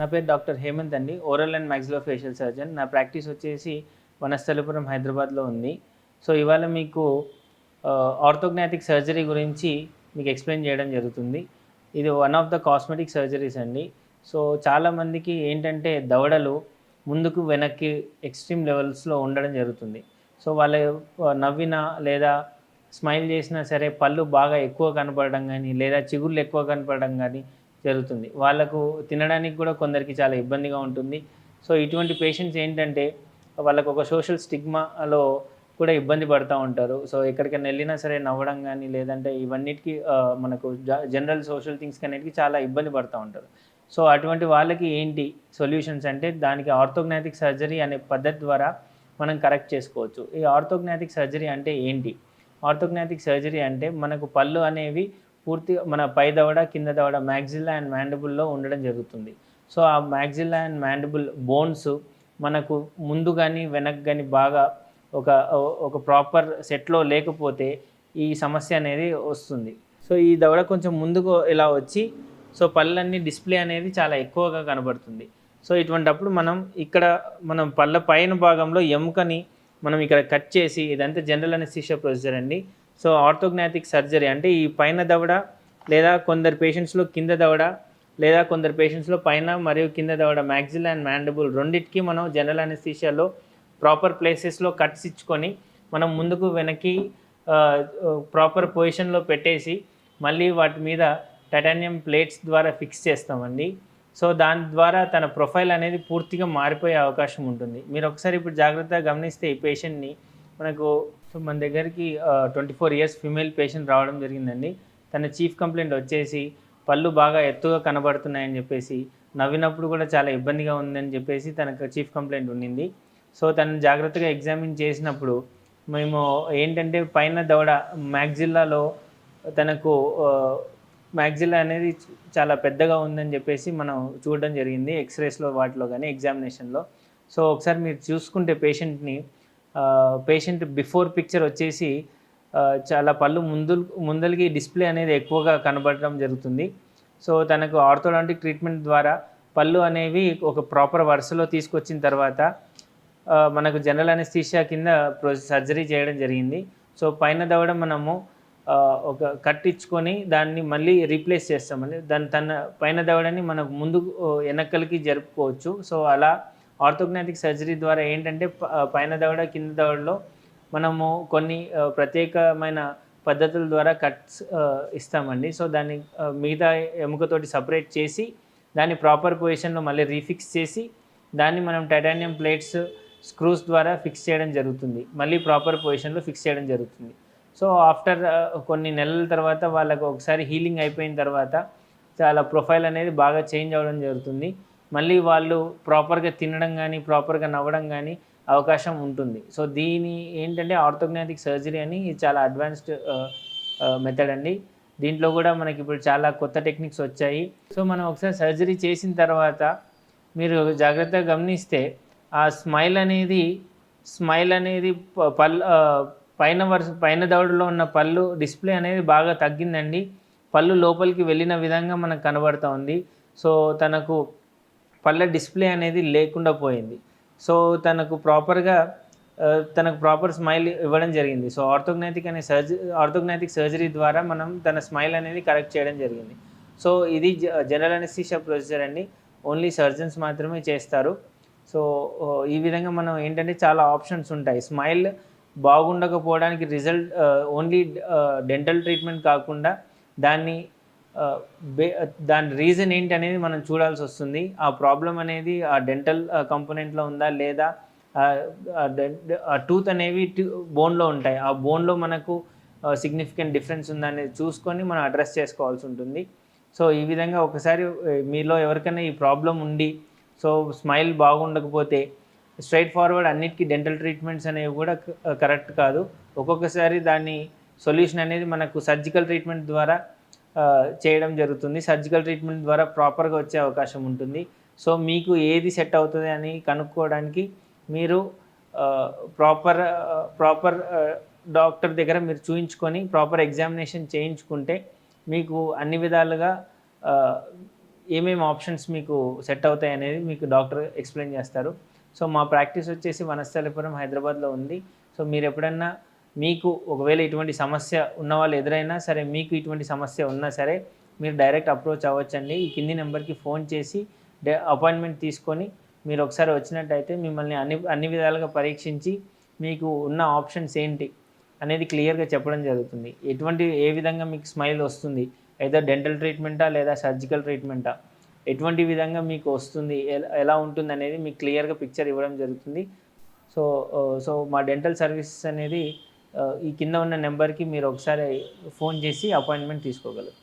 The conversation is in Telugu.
నా పేరు డాక్టర్ హేమంత్ అండి. Oral and maxillofacial surgeon. నా ప్రాక్టీస్ వచ్చేసి వనస్థలిపురం హైదరాబాద్లో ఉంది. సో ఇవాళ మీకు ఆర్థోగ్నాటిక్ సర్జరీ గురించి మీకు ఎక్స్ప్లెయిన్ చేయడం జరుగుతుంది. ఇది one of the cosmetic surgeries అండి. సో చాలామందికి ఏంటంటే దవడలు ముందుకు వెనక్కి ఎక్స్ట్రీమ్ లెవెల్స్లో ఉండడం జరుగుతుంది. సో వాళ్ళ నవ్వినా లేదా స్మైల్ చేసినా సరే పళ్ళు బాగా ఎక్కువ కనపడడం కానీ లేదా చిగుళ్ళు ఎక్కువ కనపడడం కానీ జరుగుతుంది. వాళ్ళకు తినడానికి కూడా కొందరికి చాలా ఇబ్బందిగా ఉంటుంది. సో ఇటువంటి పేషెంట్స్ ఏంటంటే వాళ్ళకు ఒక సోషల్ స్టిగ్మాలో కూడా ఇబ్బంది పడుతూ ఉంటారు. సో ఎక్కడికైనా వెళ్ళినా సరే నవ్వడం కానీ లేదంటే ఇవన్నిటికీ మనకు జనరల్ సోషల్ థింగ్స్ అన్నిటికీ చాలా ఇబ్బంది పడుతూ ఉంటారు. సో అటువంటి వాళ్ళకి ఏంటి సొల్యూషన్స్ అంటే దానికి ఆర్థోగ్నాటిక్ సర్జరీ అనే పద్ధతి ద్వారా మనం కరెక్ట్ చేసుకోవచ్చు. ఈ ఆర్థోగ్నాటిక్ సర్జరీ అంటే ఏంటి? ఆర్థోగ్నాటిక్ సర్జరీ అంటే మనకు పళ్ళు అనేవి పూర్తిగా మన పై దవడ కింద దవడ మ్యాగ్జిల్లా అండ్ మ్యాండిబుల్లో ఉండడం జరుగుతుంది. సో ఆ మ్యాగ్జిల్లా అండ్ మ్యాండిబుల్ బోన్స్ మనకు ముందు కానీ వెనక్కి కానీ బాగా ఒక ఒక ప్రాపర్ సెట్లో లేకపోతే ఈ సమస్య అనేది వస్తుంది. సో ఈ దవడ కొంచెం ముందుకు ఇలా వచ్చి సో పళ్ళన్నీ డిస్ప్లే అనేది చాలా ఎక్కువగా కనబడుతుంది. సో ఇటువంటప్పుడు మనం పళ్ళ పైన భాగంలో ఎముకని మనం ఇక్కడ కట్ చేసి ఇదంతా జనరల్ అనెస్థీషియా ప్రొసీజర్ అండి. సో ఆర్థోగ్నాటిక్ సర్జరీ అంటే ఈ పైన దవడ లేదా కొందరు పేషెంట్స్లో కింద దవడ లేదా కొందరు పేషెంట్స్లో పైన మరియు కింద దవడ మ్యాగ్జిల్ అండ్ మ్యాండిబుల్ రెండింటికి మనం జనరల్ అనెస్థీషియాలో ప్రాపర్ ప్లేసెస్లో కట్స్ ఇచ్చుకొని మనం ముందుకు వెనక్కి ప్రాపర్ పొజిషన్లో పెట్టేసి మళ్ళీ వాటి మీద టైటానియం ప్లేట్స్ ద్వారా ఫిక్స్ చేస్తామండి. సో దాని ద్వారా తన ప్రొఫైల్ అనేది పూర్తిగా మారిపోయే అవకాశం ఉంటుంది. మీరు ఒకసారి ఇప్పుడు జాగ్రత్తగా గమనిస్తే ఈ పేషెంట్ని మన దగ్గరికి 24 years ఫీమేల్ పేషెంట్ రావడం జరిగిందండి. తన చీఫ్ కంప్లైంట్ వచ్చేసి పళ్ళు బాగా ఎత్తుగా కనబడుతున్నాయని చెప్పేసి నవ్వినప్పుడు కూడా చాలా ఇబ్బందిగా ఉందని చెప్పేసి తనకు చీఫ్ కంప్లైంట్ ఉండింది. సో తను జాగ్రత్తగా ఎగ్జామిన్ చేసినప్పుడు మేము ఏంటంటే పైన దవడ మ్యాగ్జిల్లాలో తనకు మ్యాగ్జిల్లా అనేది చాలా పెద్దగా ఉందని చెప్పేసి మనం చూడడం జరిగింది ఎక్స్రేస్లో వాటిలో కానీ ఎగ్జామినేషన్లో. సో ఒకసారి మీరు చూసుకుంటే పేషెంట్ బిఫోర్ పిక్చర్ వచ్చేసి చాలా పళ్ళు ముందలికి డిస్ప్లే అనేది ఎక్కువగా కనబడడం జరుగుతుంది. సో తనకు ఆర్థోడాంటిక్ ట్రీట్మెంట్ ద్వారా పళ్ళు అనేవి ఒక ప్రాపర్ వరుసలో తీసుకొచ్చిన తర్వాత మనకు జనరల్ అనెస్థీషియా కింద సర్జరీ చేయడం జరిగింది. సో పైన దవడ మనము ఒక కట్ ఇచ్చుకొని దాన్ని మళ్ళీ రీప్లేస్ చేస్తామండి. తన పైన దవడని మనకు ముందు వెనక్కలకి జరుపుకోవచ్చు. సో అలా ఆర్థోగ్నాటిక్ సర్జరీ ద్వారా ఏంటంటే పైన దవడ కింద దవడలో మనము కొన్ని ప్రత్యేకమైన పద్ధతుల ద్వారా కట్స్ ఇస్తామండి. సో దాన్ని మిగతా ఎముకతోటి సపరేట్ చేసి దాన్ని ప్రాపర్ పొజిషన్లో మళ్ళీ రీఫిక్స్ చేసి దాన్ని మనం టైటానియం ప్లేట్స్ స్క్రూస్ ద్వారా ఫిక్స్ చేయడం జరుగుతుంది. మళ్ళీ ప్రాపర్ పొజిషన్లో ఫిక్స్ చేయడం జరుగుతుంది. సో ఆఫ్టర్ కొన్ని నెలల తర్వాత వాళ్ళకు ఒకసారి హీలింగ్ అయిపోయిన తర్వాత చాలా ప్రొఫైల్ అనేది బాగా చేంజ్ అవ్వడం జరుగుతుంది. మళ్ళీ వాళ్ళు ప్రాపర్గా తినడం కానీ ప్రాపర్గా నవ్వడం కానీ అవకాశం ఉంటుంది. సో దీని ఏంటంటే ఆర్థోగ్నాటిక్ సర్జరీ అని చాలా అడ్వాన్స్డ్ మెథడ్ అండి. దీంట్లో కూడా మనకి ఇప్పుడు చాలా కొత్త టెక్నిక్స్ వచ్చాయి. సో మనం ఒకసారి సర్జరీ చేసిన తర్వాత మీరు జాగ్రత్తగా గమనిస్తే ఆ స్మైల్ అనేది పైన దవడలో ఉన్న పళ్ళు డిస్ప్లే అనేది బాగా తగ్గిందండి. పళ్ళు లోపలికి వెళ్ళిన విధంగా మనకు కనబడుతూ ఉంది. సో తనకు పళ్ళ డిస్ప్లే అనేది లేకుండా పోయింది. సో తనకు ప్రాపర్ స్మైల్ ఇవ్వడం జరిగింది. సో ఆర్థోగ్నాటిక్ సర్జరీ ద్వారా మనం తన స్మైల్ అనేది కరెక్ట్ చేయడం జరిగింది. సో ఇది జనరల్ అనెస్థీషియా ప్రొసీజర్ అండి. ఓన్లీ సర్జన్స్ మాత్రమే చేస్తారు. సో ఈ విధంగా మనం ఏంటంటే చాలా ఆప్షన్స్ ఉంటాయి. స్మైల్ బాగుండకపోవడానికి ఓన్లీ డెంటల్ ట్రీట్మెంట్ కాకుండా దాని రీజన్ ఏంటి అనేది మనం చూడాల్సి వస్తుంది. ఆ ప్రాబ్లం అనేది ఆ డెంటల్ కంపోనెంట్లో ఉందా లేదా ఆ టూత్ అనేవి బోన్లో ఉంటాయి. ఆ బోన్లో మనకు సిగ్నిఫికెంట్ డిఫరెన్స్ ఉందా అనేది చూసుకొని మనం అడ్రస్ చేసుకోవాల్సి ఉంటుంది. సో ఈ విధంగా ఒకసారి మీలో ఎవరికైనా ఈ ప్రాబ్లం ఉండి సో స్మైల్ బాగుండకపోతే స్ట్రైట్ ఫార్వర్డ్ అన్నిటికీ డెంటల్ ట్రీట్మెంట్స్ అనేవి కూడా కరెక్ట్ కాదు. ఒక్కొక్కసారి దాని సొల్యూషన్ అనేది మనకు సర్జికల్ ట్రీట్మెంట్ ద్వారా చేయడం జరుగుతుంది. సర్జికల్ ట్రీట్మెంట్ ద్వారా ప్రాపర్గా వచ్చే అవకాశం ఉంటుంది. సో మీకు ఏది సెట్ అవుతుంది అని కనుక్కోవడానికి మీరు ప్రాపర్ డాక్టర్ దగ్గర మీరు చూయించుకొని ప్రాపర్ ఎగ్జామినేషన్ చేయించుకుంటే మీకు అన్ని విధాలుగా ఏమేమి ఆప్షన్స్ మీకు సెట్ అవుతాయి అనేది మీకు డాక్టర్ ఎక్స్ప్లెయిన్ చేస్తారు. సో మా ప్రాక్టీస్ వచ్చేసి వనస్థలిపురం హైదరాబాద్లో ఉంది. సో మీరు ఎప్పుడన్నా మీకు ఒకవేళ ఇటువంటి సమస్య ఉన్నవాళ్ళు ఎదురైనా సరే, మీకు ఇటువంటి సమస్య ఉన్నా సరే మీరు డైరెక్ట్ అప్రోచ్ అవ్వచ్చండి. ఈ కింది నెంబర్కి ఫోన్ చేసి అపాయింట్మెంట్ తీసుకొని మీరు ఒకసారి వచ్చినట్టయితే మిమ్మల్ని అన్ని విధాలుగా పరీక్షించి మీకు ఉన్న ఆప్షన్స్ ఏంటి అనేది క్లియర్గా చెప్పడం జరుగుతుంది. ఏ విధంగా మీకు స్మైల్ వస్తుంది, ఏదో డెంటల్ ట్రీట్మెంటా లేదా సర్జికల్ ట్రీట్మెంటా, ఎటువంటి విధంగా మీకు వస్తుంది, ఎలా ఉంటుంది అనేది మీకు క్లియర్గా పిక్చర్ ఇవ్వడం జరుగుతుంది. సో మా డెంటల్ సర్వీసెస్ అనేది ఈ కింద ఉన్న నెంబర్కి మీరు ఒకసారి ఫోన్ చేసి అపాయింట్మెంట్ తీసుకోగలరు.